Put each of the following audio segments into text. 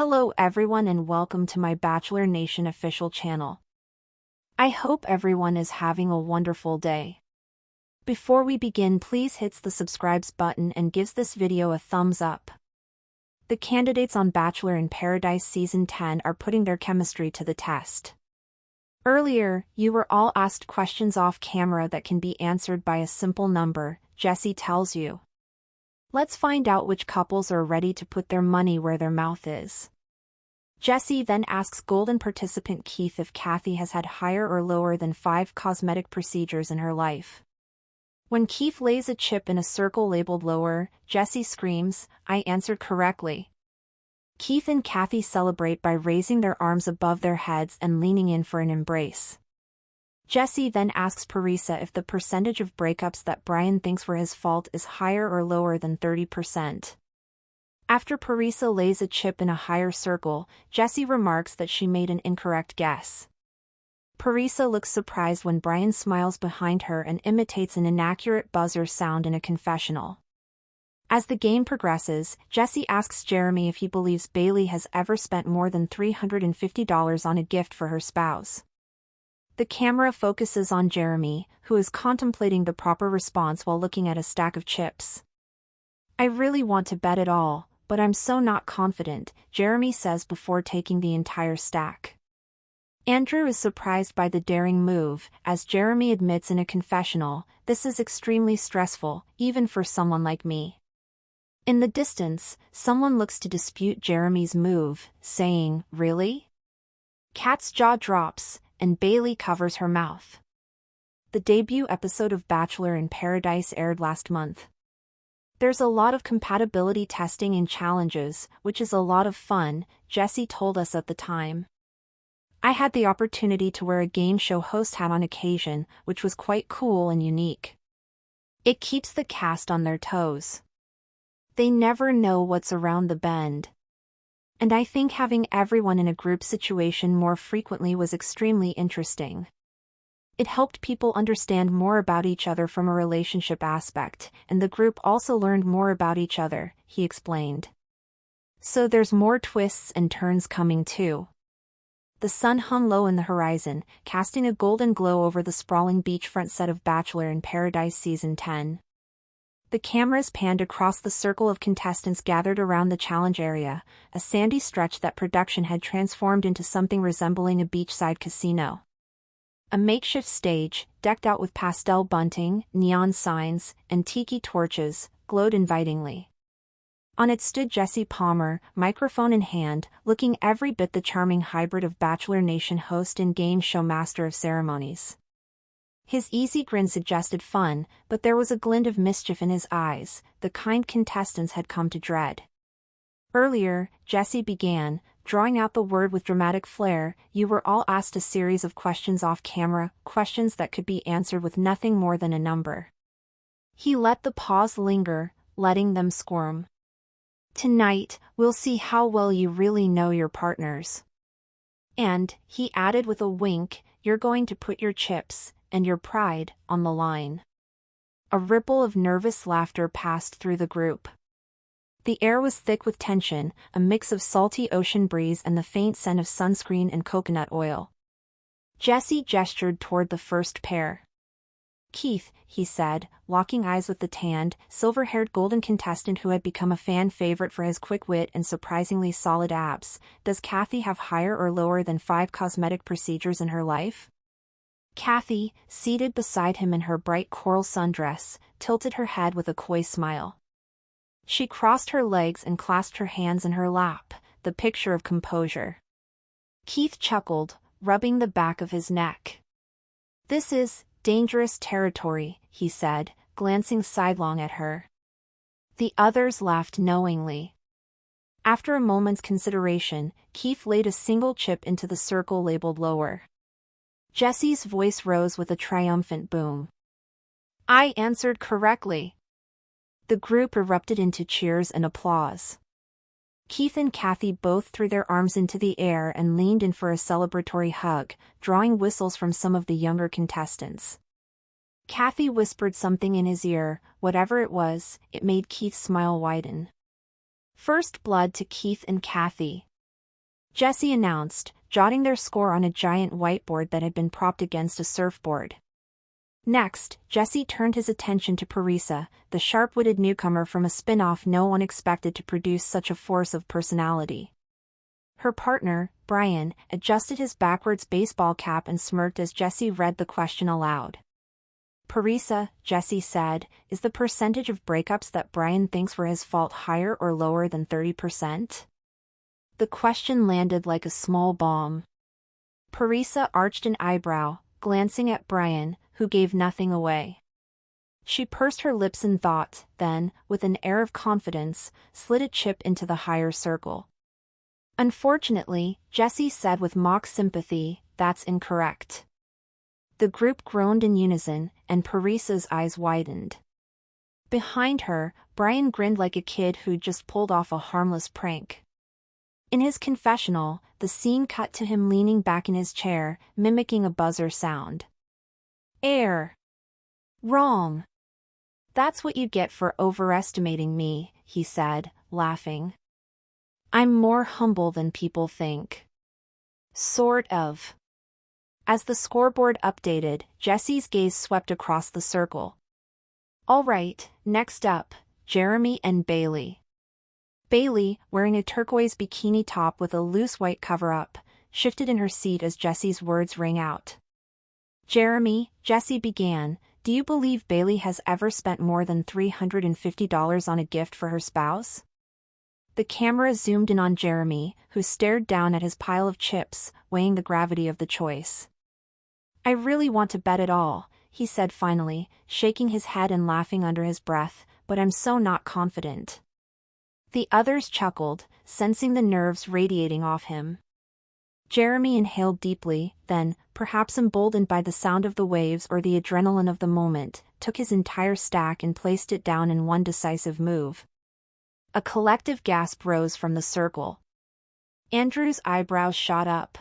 Hello everyone and welcome to my Bachelor Nation official channel. I hope everyone is having a wonderful day. Before we begin, please hit the subscribe button and gives this video a thumbs up. The candidates on Bachelor in Paradise Season 10 are putting their chemistry to the test. Earlier, you were all asked questions off camera that can be answered by a simple number, Jesse tells you. Let's find out which couples are ready to put their money where their mouth is. Jesse then asks Golden participant Keith if Kathy has had higher or lower than 5 cosmetic procedures in her life. When Keith lays a chip in a circle labeled lower, Jesse screams, "I answered correctly." Keith and Kathy celebrate by raising their arms above their heads and leaning in for an embrace. Jesse then asks Parisa if the percentage of breakups that Brian thinks were his fault is higher or lower than 30%. After Parisa lays a chip in a higher circle, Jesse remarks that she made an incorrect guess. Parisa looks surprised when Brian smiles behind her and imitates an inaccurate buzzer sound in a confessional. As the game progresses, Jesse asks Jeremy if he believes Bailey has ever spent more than $350 on a gift for her spouse. The camera focuses on Jeremy, who is contemplating the proper response while looking at a stack of chips. "I really want to bet it all, but I'm so not confident," Jeremy says before taking the entire stack. Andrew is surprised by the daring move, as Jeremy admits in a confessional, "This is extremely stressful, even for someone like me." In the distance, someone looks to dispute Jeremy's move, saying, "Really?" Kat's jaw drops, and Bailey covers her mouth. The debut episode of Bachelor in Paradise aired last month. There's a lot of compatibility testing and challenges, which is a lot of fun, Jesse told us at the time. "I had the opportunity to wear a game show host hat on occasion, which was quite cool and unique. It keeps the cast on their toes. They never know what's around the bend. And I think having everyone in a group situation more frequently was extremely interesting. It helped people understand more about each other from a relationship aspect, and the group also learned more about each other," he explained. "So there's more twists and turns coming too." The sun hung low in the horizon, casting a golden glow over the sprawling beachfront set of Bachelor in Paradise Season 10. The cameras panned across the circle of contestants gathered around the challenge area, a sandy stretch that production had transformed into something resembling a beachside casino. A makeshift stage, decked out with pastel bunting, neon signs, and tiki torches, glowed invitingly. On it stood Jesse Palmer, microphone in hand, looking every bit the charming hybrid of Bachelor Nation host and game show master of ceremonies. His easy grin suggested fun, but there was a glint of mischief in his eyes, the kind contestants had come to dread. Earlier, Jesse began, drawing out the word with dramatic flair. "You were all asked a series of questions off camera, questions that could be answered with nothing more than a number." He let the pause linger, letting them squirm. "Tonight, we'll see how well you really know your partners." And, he added with a wink, "You're going to put your chips, and your pride, on the line." A ripple of nervous laughter passed through the group. The air was thick with tension, a mix of salty ocean breeze and the faint scent of sunscreen and coconut oil. Jesse gestured toward the first pair. "Keith," he said, locking eyes with the tanned, silver-haired golden contestant who had become a fan favorite for his quick wit and surprisingly solid abs, "does Kathy have higher or lower than 5 cosmetic procedures in her life?" Kathy, seated beside him in her bright coral sundress, tilted her head with a coy smile. She crossed her legs and clasped her hands in her lap, the picture of composure. Keith chuckled, rubbing the back of his neck. "This is dangerous territory," he said, glancing sidelong at her. The others laughed knowingly. After a moment's consideration, Keith laid a single chip into the circle labeled lower. Jesse's voice rose with a triumphant boom. "I answered correctly." The group erupted into cheers and applause. Keith and Kathy both threw their arms into the air and leaned in for a celebratory hug, drawing whistles from some of the younger contestants. Kathy whispered something in his ear. Whatever it was, it made Keith's smile widen. First blood to Keith and Kathy. Jesse announced, jotting their score on a giant whiteboard that had been propped against a surfboard. Next, Jesse turned his attention to Parisa, the sharp-witted newcomer from a spin-off no one expected to produce such a force of personality. Her partner, Brian, adjusted his backwards baseball cap and smirked as Jesse read the question aloud. Parisa, Jesse said, is the percentage of breakups that Brian thinks were his fault higher or lower than 30%? The question landed like a small bomb. Parisa arched an eyebrow, glancing at Brian, who gave nothing away. She pursed her lips in thought, then, with an air of confidence, slid a chip into the higher circle. Unfortunately, Jesse said with mock sympathy, that's incorrect. The group groaned in unison, and Parisa's eyes widened. Behind her, Brian grinned like a kid who'd just pulled off a harmless prank. In his confessional, the scene cut to him leaning back in his chair, mimicking a buzzer sound. Air. Wrong. That's what you get for overestimating me, he said, laughing. I'm more humble than people think. Sort of. As the scoreboard updated, Jesse's gaze swept across the circle. All right, next up, Jeremy and Bailey. Bailey, wearing a turquoise bikini top with a loose white cover-up, shifted in her seat as Jesse's words rang out. Jeremy, Jesse began, do you believe Bailey has ever spent more than $350 on a gift for her spouse? The camera zoomed in on Jeremy, who stared down at his pile of chips, weighing the gravity of the choice. I really want to bet it all, he said finally, shaking his head and laughing under his breath, but I'm so not confident. The others chuckled, sensing the nerves radiating off him. Jeremy inhaled deeply, then, perhaps emboldened by the sound of the waves or the adrenaline of the moment, took his entire stack and placed it down in one decisive move. A collective gasp rose from the circle. Andrew's eyebrows shot up.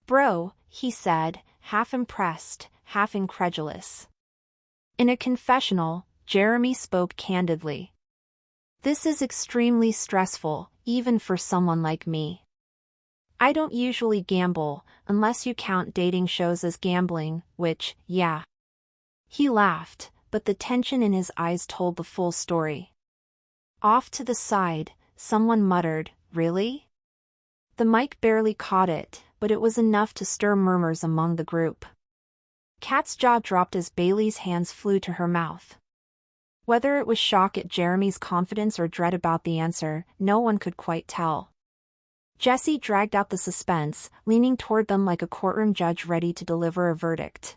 Bro, he said, half impressed, half incredulous. In a confessional, Jeremy spoke candidly. This is extremely stressful, even for someone like me. I don't usually gamble, unless you count dating shows as gambling, which, yeah. He laughed, but the tension in his eyes told the full story. Off to the side, someone muttered, really? The mic barely caught it, but it was enough to stir murmurs among the group. Kat's jaw dropped as Bailey's hands flew to her mouth. Whether it was shock at Jeremy's confidence or dread about the answer, no one could quite tell. Jesse dragged out the suspense, leaning toward them like a courtroom judge ready to deliver a verdict.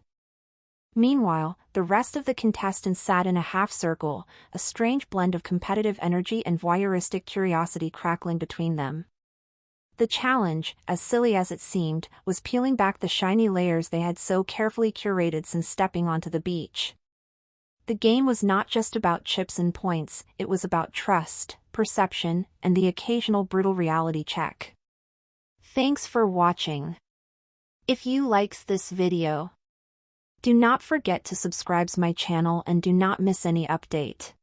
Meanwhile, the rest of the contestants sat in a half-circle, a strange blend of competitive energy and voyeuristic curiosity crackling between them. The challenge, as silly as it seemed, was peeling back the shiny layers they had so carefully curated since stepping onto the beach. The game was not just about chips and points, it was about trust, perception, and the occasional brutal reality check. Thanks for watching. If you likes this video, do not forget to subscribe my channel and do not miss any update.